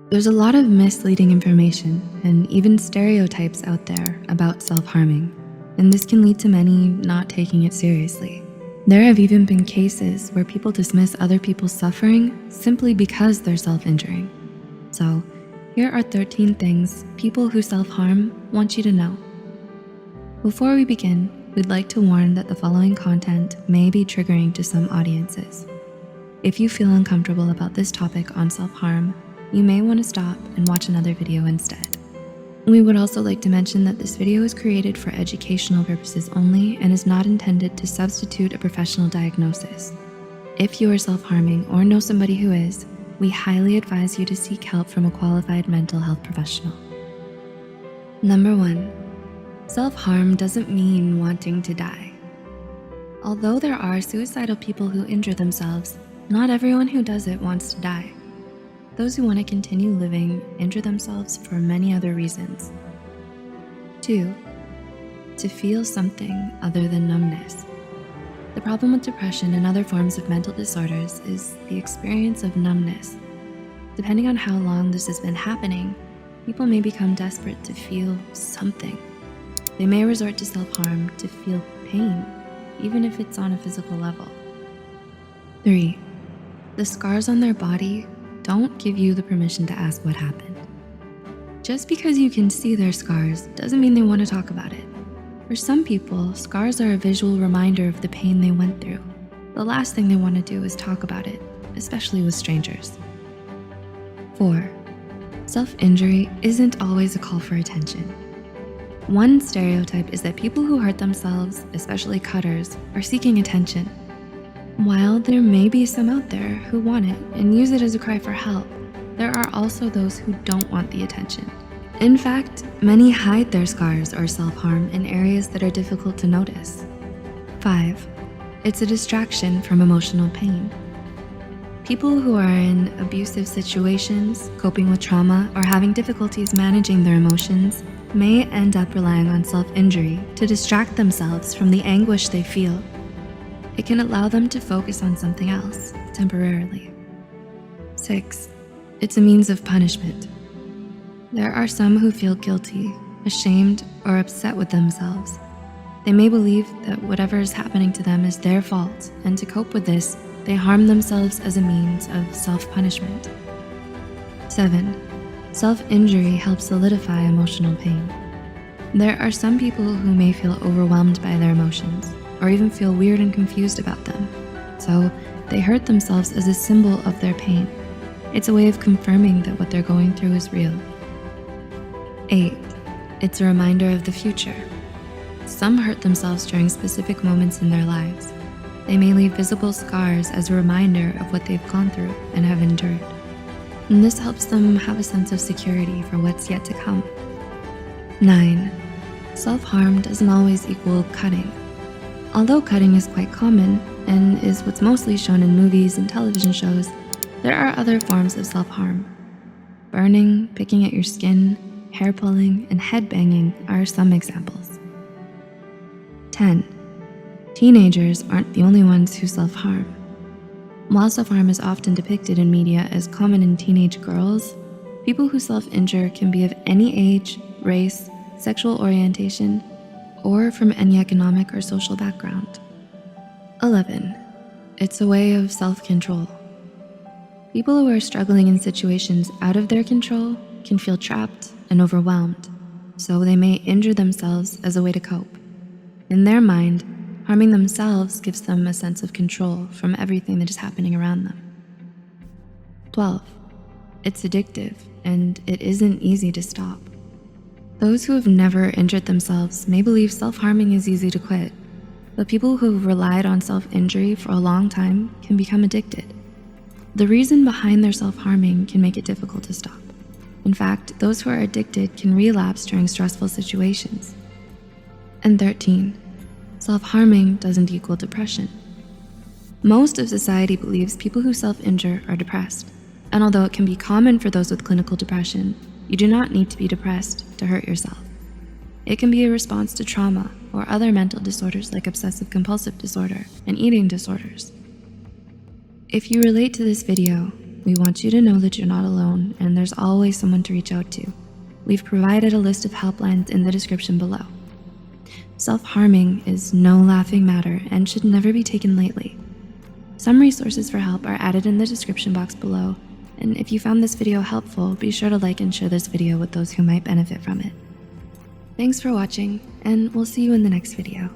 There's a lot of misleading information and even stereotypes out there about self-harming, and this can lead to many not taking it seriously. There have even been cases where people dismiss other people's suffering simply because they're self-injuring. So, here are 13 things people who self-harm want you to know. Before we begin, we'd like to warn that the following content may be triggering to some audiences. If you feel uncomfortable about this topic on self-harm, you may want to stop and watch another video instead. We would also like to mention that this video is created for educational purposes only and is not intended to substitute a professional diagnosis. If you are self-harming or know somebody who is, we highly advise you to seek help from a qualified mental health professional. Number 1, self-harm doesn't mean wanting to die. Although there are suicidal people who injure themselves, not everyone who does it wants to die. Those who want to continue living injure themselves for many other reasons. 2, to feel something other than numbness. The problem with depression and other forms of mental disorders is the experience of numbness. Depending on how long this has been happening, people may become desperate to feel something. They may resort to self-harm to feel pain, even if it's on a physical level. 3, the scars on their body don't give you the permission to ask what happened. Just because you can see their scars doesn't mean they want to talk about it. For some people, scars are a visual reminder of the pain they went through. The last thing they want to do is talk about it, especially with strangers. 4, self-injury isn't always a call for attention. One stereotype is that people who hurt themselves, especially cutters, are seeking attention. While there may be some out there who want it and use it as a cry for help, there are also those who don't want the attention. In fact, many hide their scars or self-harm in areas that are difficult to notice. 5, it's a distraction from emotional pain. People who are in abusive situations, coping with trauma, or having difficulties managing their emotions may end up relying on self-injury to distract themselves from the anguish they feel. It can allow them to focus on something else temporarily. 6, it's a means of punishment. There are some who feel guilty, ashamed, or upset with themselves. They may believe that whatever is happening to them is their fault, and to cope with this, they harm themselves as a means of self-punishment. 7, self-injury helps solidify emotional pain. There are some people who may feel overwhelmed by their emotions, or even feel weird and confused about them. So they hurt themselves as a symbol of their pain. It's a way of confirming that what they're going through is real. 8, it's a reminder of the future. Some hurt themselves during specific moments in their lives. They may leave visible scars as a reminder of what they've gone through and have endured. And this helps them have a sense of security for what's yet to come. 9, self-harm doesn't always equal cutting. Although cutting is quite common and is what's mostly shown in movies and television shows, there are other forms of self-harm. Burning, picking at your skin, hair pulling, and head banging are some examples. 10, teenagers aren't the only ones who self-harm. While self-harm is often depicted in media as common in teenage girls, people who self-injure can be of any age, race, sexual orientation, or from any economic or social background. 11, it's a way of self-control. People who are struggling in situations out of their control can feel trapped and overwhelmed, so they may injure themselves as a way to cope. In their mind, harming themselves gives them a sense of control from everything that is happening around them. 12, it's addictive and it isn't easy to stop. Those who have never injured themselves may believe self-harming is easy to quit, but people who have relied on self-injury for a long time can become addicted. The reason behind their self-harming can make it difficult to stop. In fact, those who are addicted can relapse during stressful situations. And 13, self-harming doesn't equal depression. Most of society believes people who self-injure are depressed, and although it can be common for those with clinical depression, you do not need to be depressed to hurt yourself. It can be a response to trauma or other mental disorders like obsessive-compulsive disorder and eating disorders. If you relate to this video, we want you to know that you're not alone and there's always someone to reach out to. We've provided a list of helplines in the description below. Self-harming is no laughing matter and should never be taken lightly. Some resources for help are added in the description box below, and if you found this video helpful, be sure to like and share this video with those who might benefit from it. Thanks for watching, and we'll see you in the next video.